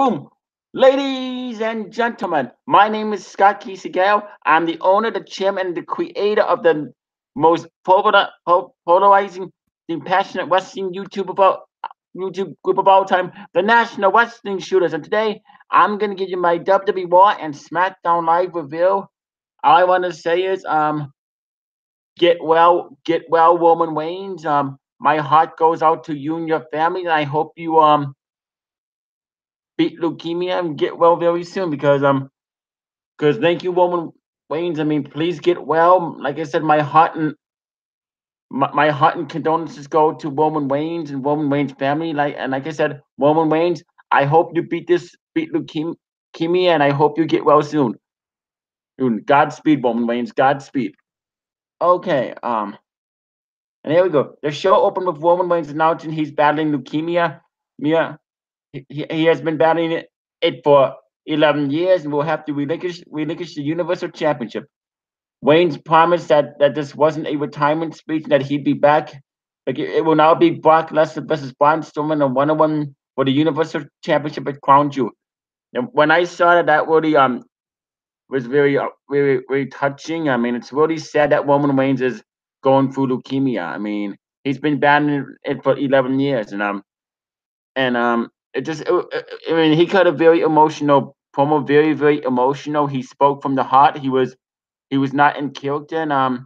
Boom. Ladies and gentlemen, my name is Scott Kisagao. I'm the owner, the chairman, and the creator of the most polarizing, and passionate wrestling YouTube group of all time, the National Wrestling Shooters. And today, I'm gonna give you my WWE Raw and Smackdown live review. All I want to say is, get well, Roman Reigns. My heart goes out to you and your family, and I hope you beat leukemia and get well very soon because thank you, Roman Reigns. I mean, please get well. Like I said, my heart and condolences go to Roman Reigns and Roman Reigns family. Like I said, Roman Reigns, I hope you beat leukemia, and I hope you get well soon. Godspeed, Roman Reigns. Godspeed. Okay, and here we go. The show opened with Roman Reigns announcing he's battling leukemia. Mia, he has been battling it for 11 years and will have to relinquish the Universal Championship. Wayne's promised that this wasn't a retirement speech, that he'd be back. Like it will now be Brock Lesnar versus Braun Strowman on 1-on-1 for the Universal Championship at Crown Jewel. And when I saw that really was very touching. I mean, it's really sad that Roman Reigns is going through leukemia. I mean, he's been battling it for 11 years, and it just I mean, he cut a very emotional promo, very emotional. He spoke from the heart. He was not in character, and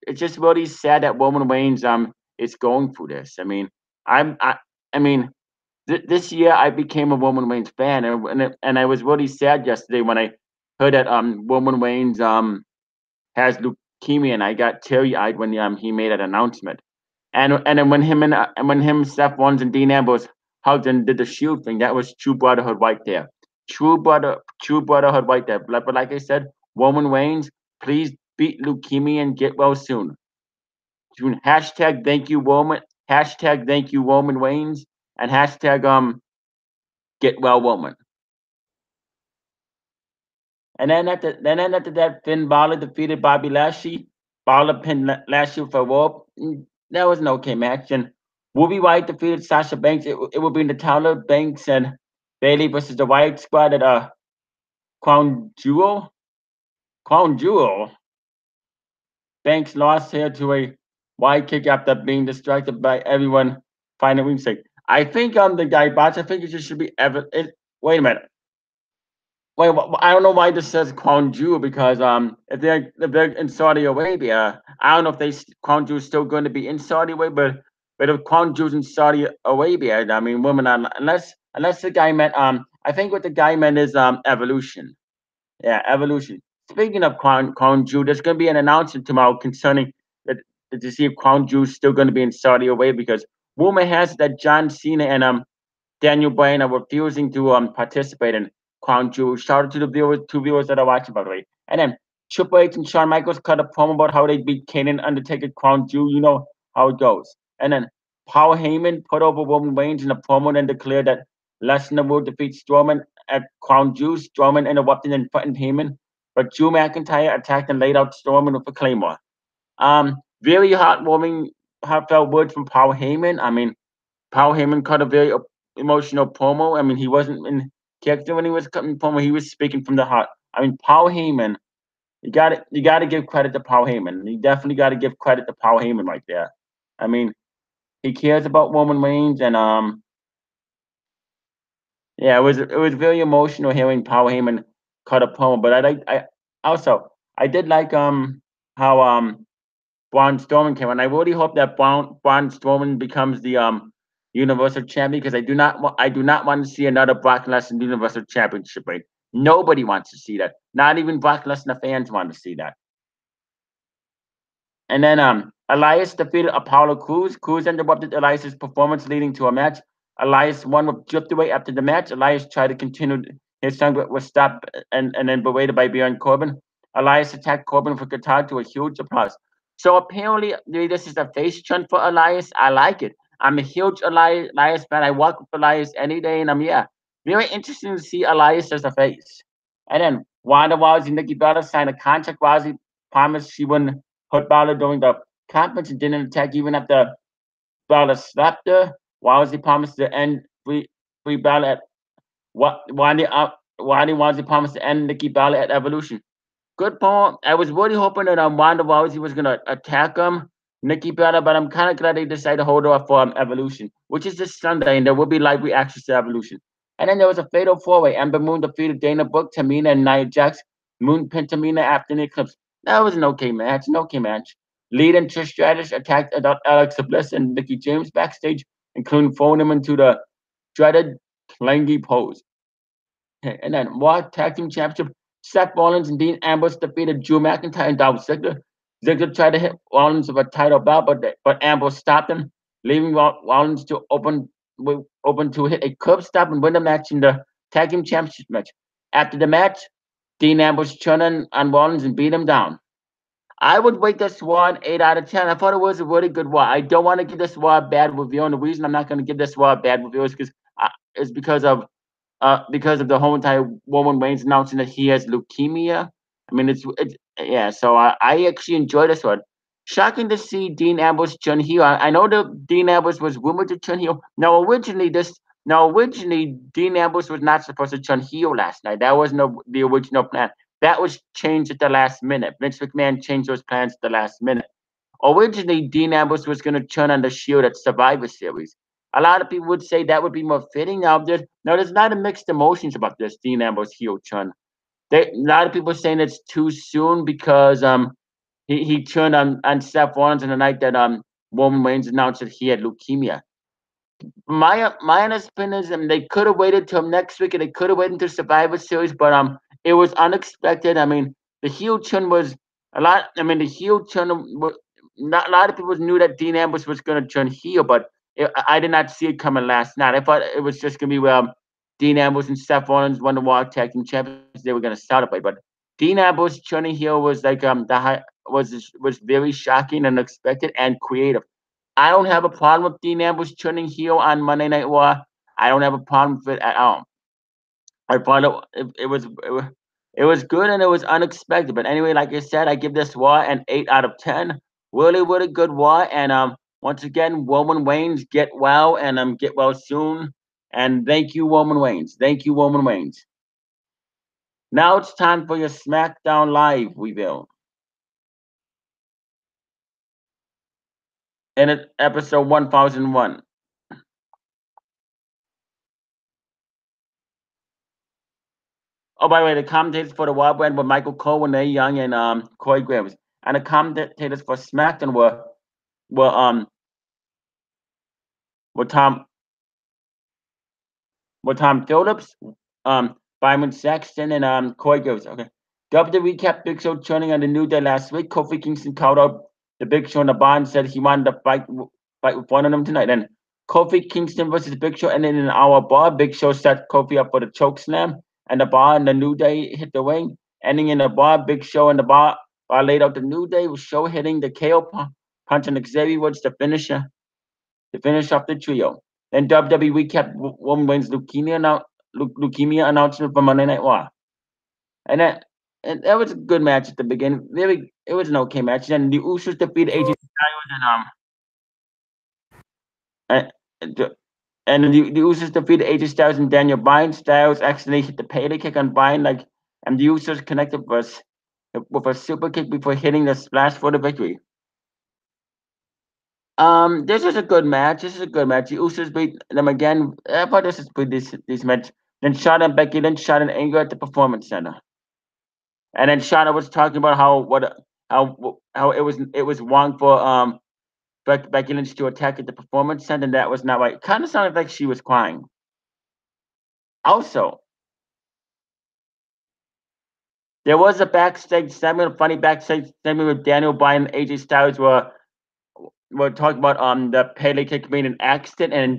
it's just really sad that Roman Reigns is going through this. I mean, I mean, this year I became a Roman Reigns fan, and I was really sad yesterday when I heard that Roman Reigns has leukemia, and I got teary eyed when he made that announcement. And then when him, Seth Rollins, and Dean Ambrose hugged and did the shield thing, that was true brotherhood right there. True brotherhood right there. But like I said, Roman Reigns, please beat leukemia and get well soon. Hashtag thank you Roman. Hashtag thank you Roman Reigns, and hashtag get well Roman. And then after that, Finn Balor defeated Bobby Lashley. Balor pinned Lashley for a rope. That was an okay match. And Ruby White defeated Sasha Banks. It would be Natalia Banks and Bailey versus the White Squad at Crown Jewel. Crown Jewel. Banks lost here to a wide kick after being distracted by everyone finding ringside. I think the guy bots. I think it just should be ever. Wait a minute. Wait, I don't know why this says Crown Jewel because if they're in Saudi Arabia, I don't know if Crown Jewel is still going to be in Saudi Arabia, but if Crown Jewel's in Saudi Arabia, I mean, women are unless the guy meant I think what the guy meant is evolution. Yeah, evolution. Speaking of Crown Jewel, there's going to be an announcement tomorrow concerning that to see if Crown Jewel is still going to be in Saudi Arabia because rumor has it that John Cena and Daniel Bryan are refusing to participate in Crown Jewel. Shout out to the two viewers that are watching, by the way. And then Triple H and Shawn Michaels cut a promo about how they beat Kane and Undertaker Crown Jewel. You know how it goes. And then Paul Heyman put over Roman Reigns in a promo and declared that Lesnar will defeat Strowman at Crown Jewel. Strowman interrupted and threatened Heyman, but Drew McIntyre attacked and laid out Strowman with a claymore. Very heartwarming, heartfelt words from Paul Heyman. I mean, Paul Heyman cut a very emotional promo. I mean, he wasn't in character when he was cutting promo. He was speaking from the heart. I mean, Paul Heyman, you got to give credit to Paul Heyman. You definitely got to give credit to Paul Heyman right there. I mean, he cares about Roman Reigns, and yeah, it was very emotional hearing Paul Heyman cut a promo. But I did like how Braun Strowman came, and I really hope that Braun Strowman becomes the Universal Champion because I do not want to see another Brock Lesnar Universal Championship reign. Nobody wants to see that. Not even Brock Lesnar fans want to see that. And then Elias defeated Apollo Cruz. Cruz interrupted Elias's performance, leading to a match. Elias won with drift away after the match. Elias tried to continue his song, but was stopped and then berated by Baron Corbin. Elias attacked Corbin with a guitar to a huge applause. So apparently, this is a face turn for Elias. I like it. I'm a huge Elias fan. I walk with Elias any day, and yeah, very interesting to see Elias as a face. And then Wanda Rousey, Nikki Bella signed a contract. Rousey promised she wouldn't hurt Balor during the conference and didn't attack even after Balor slapped her. Rousey promised to end free Balor at why they wanted to promise to end Nikki Bella at Evolution. Good point. I was really hoping that Ronda Rousey was gonna attack Nikki Bella, but I'm kind of glad they decided to hold off for Evolution, which is this Sunday, and there will be live reactions to Evolution. And then there was a fatal four-way. Ember Moon defeated Dana Brooke, Tamina, and Nia Jax. Moon pinned Tamina after the Eclipse. That was an okay match. An okay match. Lead and Trish Stratus attacked adult Alexa Bliss and Mickey James backstage, including throwing them into the dreaded clangy pose. Okay, and then Raw Tag Team Championship, Seth Rollins and Dean Ambrose defeated Drew McIntyre and Dolph Ziggler. Ziggler tried to hit Rollins with a title belt, but Ambrose stopped him, leaving Rollins to open to hit a curb stop and win the match in the Tag Team Championship match. After the match, Dean Ambrose turned on Rollins and beat him down. I would rate this one 8 out of 10. I thought it was a really good one. I don't want to give this one a bad review, and the reason I'm not going to give this one a bad review is because of the whole entire Roman Reigns announcing that he has leukemia. I mean, it's yeah. So I actually enjoyed this one. Shocking to see Dean Ambrose turn heel. I know that Dean Ambrose was rumored to turn heel. Now originally Dean Ambrose was not supposed to turn heel last night. That was no the original plan. That was changed at the last minute. Vince McMahon changed those plans at the last minute. Originally, Dean Ambrose was going to turn on the Shield at Survivor Series. A lot of people would say that would be more fitting. There's not a mixed emotions about this Dean Ambrose heel turn. A lot of people are saying it's too soon because he turned on Seth Rollins on the night that Roman Reigns announced that he had leukemia. My honest opinion is they could have waited till next week and they could have waited until Survivor Series, but it was unexpected. I mean, the heel turn was a lot. I mean, the heel turn not a lot of people knew that Dean Ambrose was going to turn heel, but I did not see it coming last night. I thought it was just going to be where Dean Ambrose and Seth Rollins won the Raw Tag Team Champions. They were going to celebrate, but Dean Ambrose turning heel was like was very shocking and unexpected and creative. I don't have a problem with Dean Ambrose turning heel on Monday Night Raw. I don't have a problem with it at all. I thought it was good and it was unexpected. But anyway, like I said, I give this Raw an 8 out of 10. Really, really good Raw. And once again, Roman Reigns, get well and get well soon. And thank you, Roman Reigns. Thank you, Roman Reigns. Now it's time for your SmackDown Live review. And it's episode 1001. Oh, by the way, the commentators for the Raw brand were Michael Cole, Renee Young, and Corey Graves. And the commentators for SmackDown were um were Tom were Tom Phillips, Byron Saxton, and Corey Graves. Okay. WWE recap Big Show turning on the New Day last week. Kofi Kingston called out the Big Show in the bar and said he wanted to fight with one of them tonight. And Kofi Kingston versus Big Show ended in an hour bar. Big Show set Kofi up for the choke slam, and the bar and the New Day hit the ring, ending in the bar. Big Show and the bar laid out the New Day with Show hitting the KO punch on Xavier Woods to finish off the trio. Then WWE kept Roman Reigns' leukemia announcement from Monday Night Raw, and that was a good match at the beginning. It was an okay match. Then the Usos defeated AJ Styles and and the Usos defeated AJ Styles and Daniel Bryan. Styles accidentally hit the payday kick on Bryan, and the Usos connected with a super kick before hitting the splash for the victory. This is a good match. This is a good match. The Usos beat them again. I thought this is pretty this match. Then Shawn and Becky Lynch shot an anger at the Performance Center, and then Shawn was talking about how it was wrong for Becky Lynch to attack at the Performance Center, and that was not right. Kind of sounded like she was crying. Also, there was a backstage segment, a funny backstage segment with Daniel Bryan and AJ Styles where we're talking about the Pele kick being an accident, and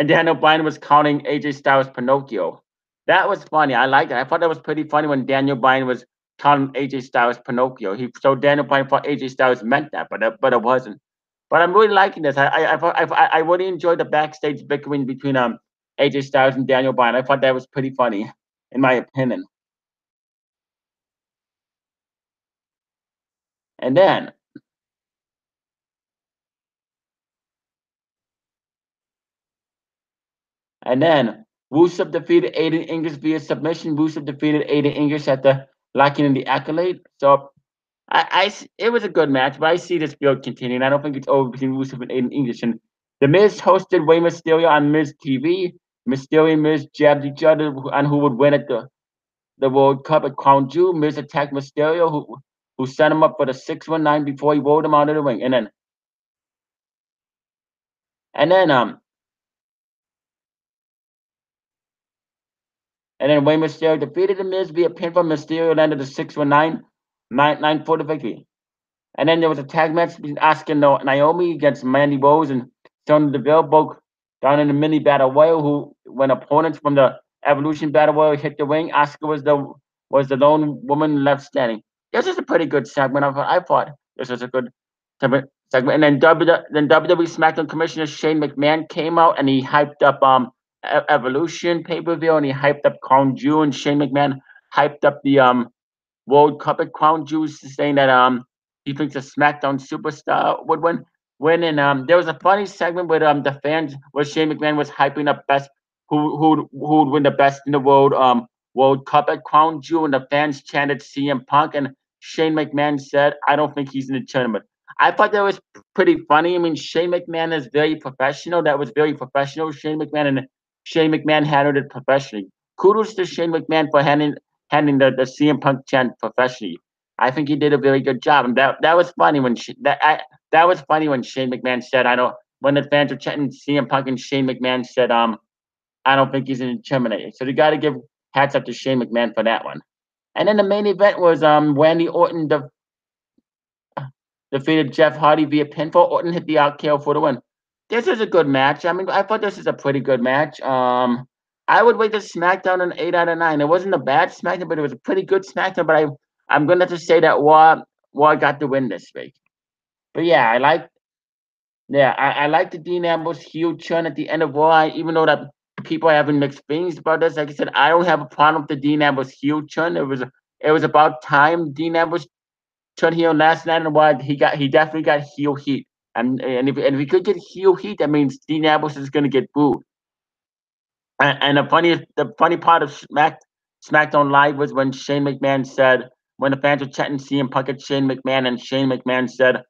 Daniel Bryan was counting AJ Styles Pinocchio. That was funny. I liked it. I thought that was pretty funny when Daniel Bryan was counting AJ Styles Pinocchio. So Daniel Bryan thought AJ Styles meant that, but it wasn't. But I'm really liking this. I really enjoyed the backstage bickering between AJ Styles and Daniel Bryan. I thought that was pretty funny, in my opinion. And then and then Rusev defeated Aiden English via submission. Rusev defeated Aiden English at the locking in the accolade. So it was a good match, but I see this build continuing. I don't think it's over between Rusev and Aiden English. And The Miz hosted Rey Mysterio on Miz TV. Mysterio and Miz jabbed each other on who would win at the World Cup at Crown Jewel. Miz attacked Mysterio, who set him up for the 619 before he rolled him out of the ring. And then Rey Mysterio defeated The Miz via pinfall. Mysterio landed the 619 for the victory. And then there was a tag match between Asuka and Naomi against Mandy Rose and Sonya Deville, both down in the mini battle royal. Who, when opponents from the Evolution battle royal hit the ring, Asuka was the lone woman left standing. This is a pretty good segment. I thought this was a good segment. And then WWE SmackDown Commissioner Shane McMahon came out and he hyped up Evolution pay per view and he hyped up Crown Jewel, and Shane McMahon hyped up the World Cup at Crown Jewel, saying that he thinks a SmackDown superstar would win. And there was a funny segment with the fans where Shane McMahon was hyping up best who would win the best in the World Cup at Crown Jewel, and the fans chanted CM Punk, and Shane McMahon said, "I don't think he's in the tournament." I thought that was pretty funny. I mean, Shane McMahon is very professional. That was very professional, Shane McMahon, and Shane McMahon handled it professionally. Kudos to Shane McMahon for handling the CM Punk chant professionally. I think he did a very good job, and that was funny when that was funny when Shane McMahon said, "I don't." When the fans were chanting CM Punk, and Shane McMahon said, "I don't think he's in Terminator." So you got to give hats up to Shane McMahon for that one. And then the main event was Randy Orton defeated Jeff Hardy via pinfall. Orton hit the RKO for the win. This was a good match. I mean, I thought this was a pretty good match. I would rate the SmackDown an 8 out of 9. It wasn't a bad SmackDown, but it was a pretty good SmackDown. But I'm gonna have to say that Raw got the win this week. But I like the Dean Ambrose heel turn at the end of Raw. Even though that people are having mixed feelings about this, like I said, I don't have a problem with the Dean Ambrose heel turn. It was about time Dean Ambrose turned heel last night, and why he definitely got heel heat. And if he could get heel heat, that means Dean Ambrose is gonna get booed. And the funny part of SmackDown Live was when Shane McMahon said, when the fans were chatting CM Punk at Shane McMahon, and Shane McMahon said,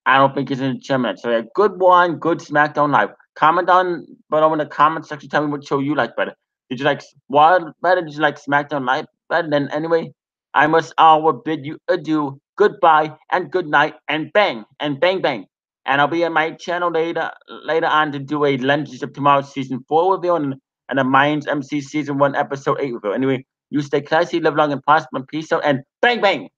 "I don't think he's in the tournament." So yeah, good one, good SmackDown Live. Comment down below in the comment section. Tell me what show you like better. Did you like Raw better? Did you like SmackDown Live better? Then anyway, I must all bid you adieu, goodbye, and good night, and bang bang. And I'll be on my channel later on to do a Legends of Tomorrow season 4 review and a Minds MC season 1 episode 8 review. Anyway, you stay classy, live long and prosper, and peace out, and bang bang.